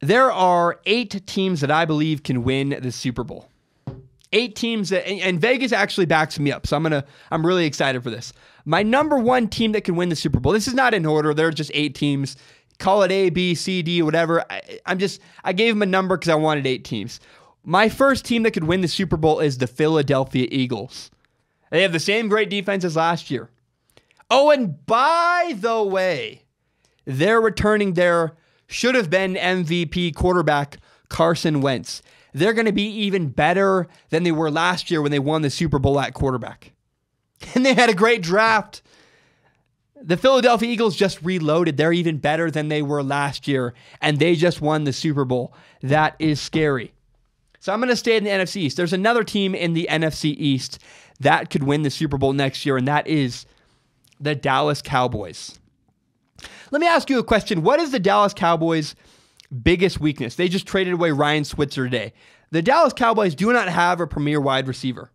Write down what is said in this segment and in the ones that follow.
There are 8 teams that I believe can win the Super Bowl. 8 teams that, and Vegas actually backs me up. So I'm really excited for this. My number 1 team that can win the Super Bowl. This is not in order. There are just 8 teams. Call it A, B, C, D, whatever. I gave them a number because I wanted 8 teams. My first team that could win the Super Bowl is the Philadelphia Eagles. They have the same great defense as last year. Oh, and by the way, they're returning their should have been MVP quarterback Carson Wentz. They're going to be even better than they were last year when they won the Super Bowl at quarterback. And they had a great draft. The Philadelphia Eagles just reloaded. They're even better than they were last year, and they just won the Super Bowl. That is scary. So I'm going to stay in the NFC East. There's another team in the NFC East that could win the Super Bowl next year, and that is the Dallas Cowboys. Let me ask you a question. What is the Dallas Cowboys' biggest weakness? They just traded away Ryan Switzer today. The Dallas Cowboys do not have a premier wide receiver.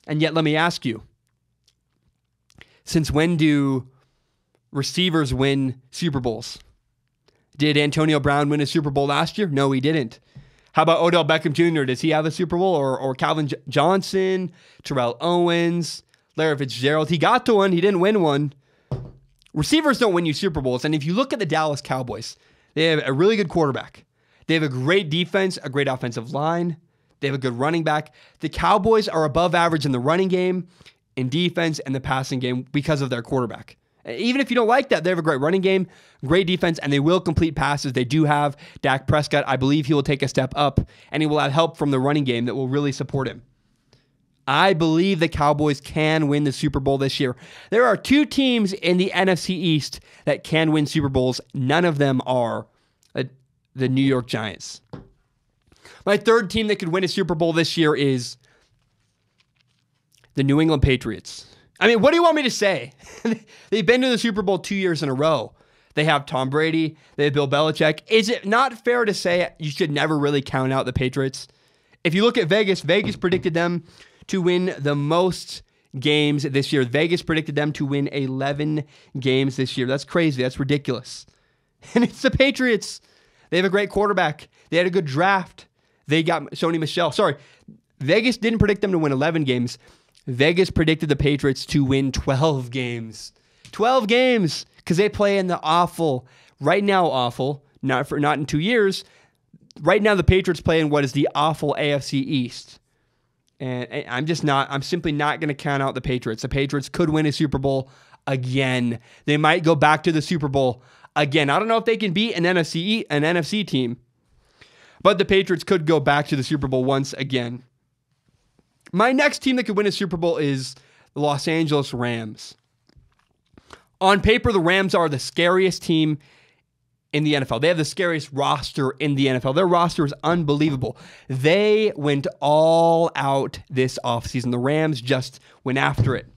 And yet, let me ask you, since when do receivers win Super Bowls? Did Antonio Brown win a Super Bowl last year? No, he didn't. How about Odell Beckham Jr.? Does he have a Super Bowl? Or Calvin Johnson, Terrell Owens, Larry Fitzgerald? He got to one. He didn't win one. Receivers don't win you Super Bowls. And if you look at the Dallas Cowboys, they have a really good quarterback. They have a great defense, a great offensive line. They have a good running back. The Cowboys are above average in the running game, in defense, and the passing game because of their quarterback. Even if you don't like that, they have a great running game, great defense, and they will complete passes. They do have Dak Prescott. I believe he will take a step up, and he will have help from the running game that will really support him. I believe the Cowboys can win the Super Bowl this year. There are 2 teams in the NFC East that can win Super Bowls. None of them are the New York Giants. My third team that could win a Super Bowl this year is the New England Patriots. I mean, what do you want me to say? They've been to the Super Bowl 2 years in a row. They have Tom Brady. They have Bill Belichick. Is it not fair to say you should never really count out the Patriots? If you look at Vegas, Vegas predicted them to win the most games this year. Vegas predicted them to win 11 games this year. That's crazy. That's ridiculous. And it's the Patriots. They have a great quarterback. They had a good draft. They got Sony Michel. Sorry, Vegas didn't predict them to win 11 games. Vegas predicted the Patriots to win 12 games. 12 games because they play in the awful, right now awful, not in 2 years. Right now the Patriots play in what is the awful AFC East. And I'm simply not going to count out the Patriots. The Patriots could win a Super Bowl again. They might go back to the Super Bowl again. I don't know if they can beat an NFC team, but the Patriots could go back to the Super Bowl once again. My next team that could win a Super Bowl is the Los Angeles Rams. On paper, the Rams are the scariest team in the NFL. They have the scariest roster in the NFL. Their roster is unbelievable. They went all out this offseason. The Rams just went after it.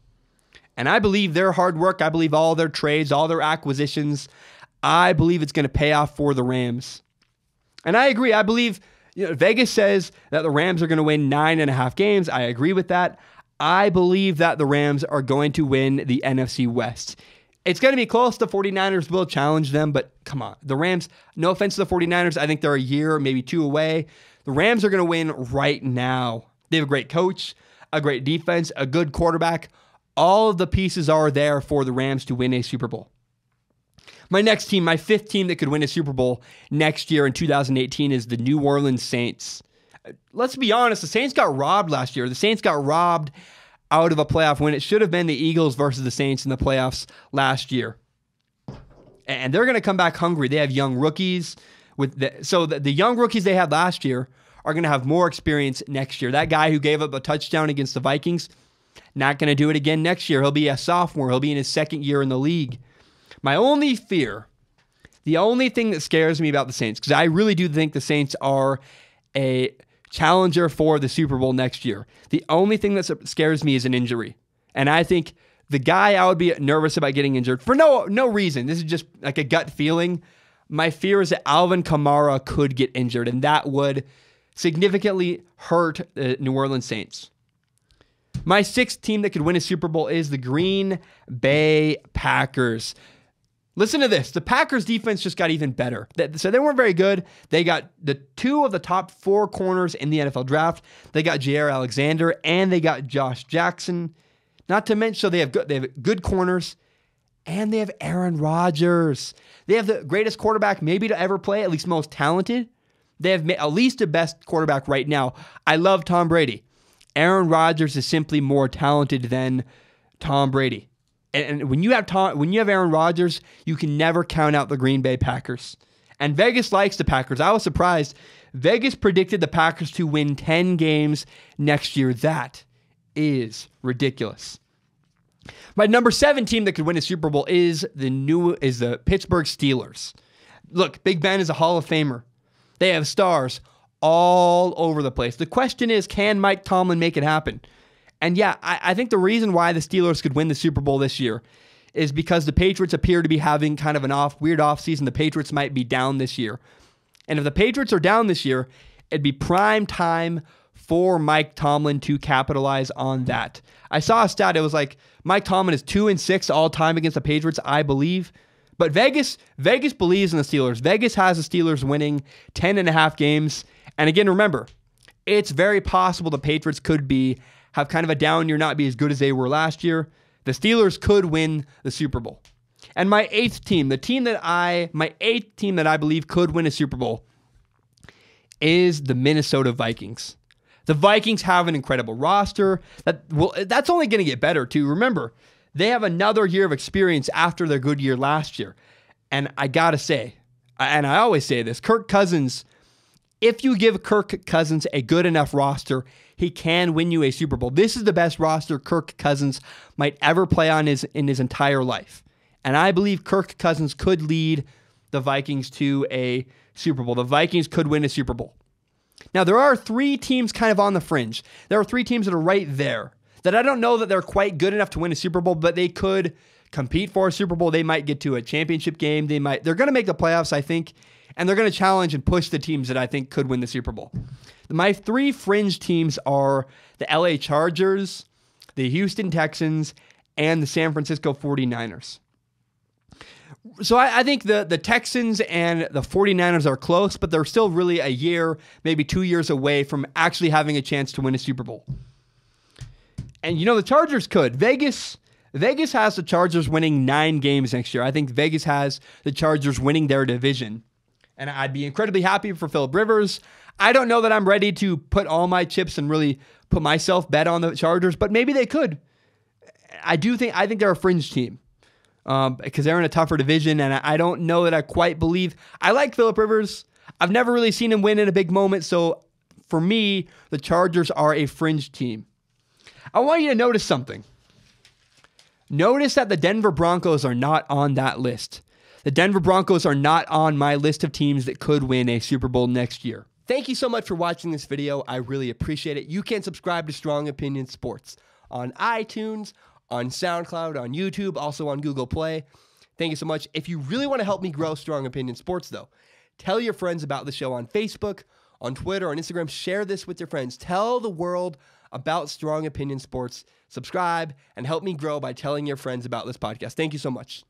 And I believe their hard work, I believe all their trades, all their acquisitions, I believe it's going to pay off for the Rams. And I agree. I believe Vegas says that the Rams are going to win 9.5 games. I agree with that. I believe that the Rams are going to win the NFC West. It's going to be close. The 49ers will challenge them, but come on. The Rams, no offense to the 49ers, I think they're a year, maybe 2 away. The Rams are going to win right now. They have a great coach, a great defense, a good quarterback. All of the pieces are there for the Rams to win a Super Bowl. My next team, my 5th team that could win a Super Bowl next year in 2018 is the New Orleans Saints. Let's be honest, the Saints got robbed last year. The Saints got robbed out of a playoff win. It should have been the Eagles versus the Saints in the playoffs last year. And they're going to come back hungry. They have young rookies. So the young rookies they had last year are going to have more experience next year. That guy who gave up a touchdown against the Vikings, not going to do it again next year. He'll be a sophomore. He'll be in his 2nd year in the league. My only fear, the only thing that scares me about the Saints, because I really do think the Saints are a challenger for the Super Bowl next year. The only thing that scares me is an injury. And I think the guy I would be nervous about getting injured for no reason. This is just like a gut feeling. My fear is that Alvin Kamara could get injured, and that would significantly hurt the New Orleans Saints. My 6th team that could win a Super Bowl is the Green Bay Packers. Listen to this. The Packers defense just got even better. So they weren't very good. They got the 2 of the top 4 corners in the NFL draft. They got Jair Alexander and they got Josh Jackson. Not to mention, so they have good corners and they have Aaron Rodgers. They have the greatest quarterback maybe to ever play, at least most talented. They have at least the best quarterback right now. I love Tom Brady. Aaron Rodgers is simply more talented than Tom Brady. And when you have Aaron Rodgers, you can never count out the Green Bay Packers. And Vegas likes the Packers. I was surprised. Vegas predicted the Packers to win 10 games next year. That is ridiculous. My number 7 team that could win a Super Bowl is the Pittsburgh Steelers. Look, Big Ben is a Hall of Famer. They have stars all over the place. The question is, can Mike Tomlin make it happen? And yeah, I think the reason why the Steelers could win the Super Bowl this year is because the Patriots appear to be having kind of an weird off season. The Patriots might be down this year. And if the Patriots are down this year, it'd be prime time for Mike Tomlin to capitalize on that. I saw a stat. It was like Mike Tomlin is 2-6 all time against the Patriots, I believe. But Vegas believes in the Steelers. Vegas has the Steelers winning 10.5 games. And again, remember, it's very possible the Patriots could have kind of a down year, not be as good as they were last year. The Steelers could win the Super Bowl. And my 8th team, my 8th team that I believe could win a Super Bowl is the Minnesota Vikings. The Vikings have an incredible roster. That's only going to get better too. Remember, they have another year of experience after their good year last year. And I got to say, and I always say this, Kirk Cousins, if you give Kirk Cousins a good enough roster, he can win you a Super Bowl. This is the best roster Kirk Cousins might ever play on in his entire life. And I believe Kirk Cousins could lead the Vikings to a Super Bowl. The Vikings could win a Super Bowl. Now, there are 3 teams kind of on the fringe. There are 3 teams that are right there that I don't know that they're quite good enough to win a Super Bowl, but they could compete for a Super Bowl. They might get to a championship game. They're going to make the playoffs, I think, and they're going to challenge and push the teams that I think could win the Super Bowl. My 3 fringe teams are the LA Chargers, the Houston Texans, and the San Francisco 49ers. So I think the Texans and the 49ers are close, but they're still really a year, maybe 2 years away from actually having a chance to win a Super Bowl. And the Chargers could. Vegas has the Chargers winning 9 games next year. I think Vegas has the Chargers winning their division. And I'd be incredibly happy for Phillip Rivers. I don't know that I'm ready to put all my chips and really put myself bet on the Chargers, but maybe they could. I think they're a fringe team because they're in a tougher division, and I don't know that I quite believe. I like Phillip Rivers. I've never really seen him win in a big moment, so for me, the Chargers are a fringe team. I want you to notice something. Notice that the Denver Broncos are not on that list. The Denver Broncos are not on my list of teams that could win a Super Bowl next year. Thank you so much for watching this video. I really appreciate it. You can subscribe to Strong Opinion Sports on iTunes, on SoundCloud, on YouTube, also on Google Play. Thank you so much. If you really want to help me grow Strong Opinion Sports, though, tell your friends about the show on Facebook, on Twitter, on Instagram. Share this with your friends. Tell the world about Strong Opinion Sports. Subscribe and help me grow by telling your friends about this podcast. Thank you so much.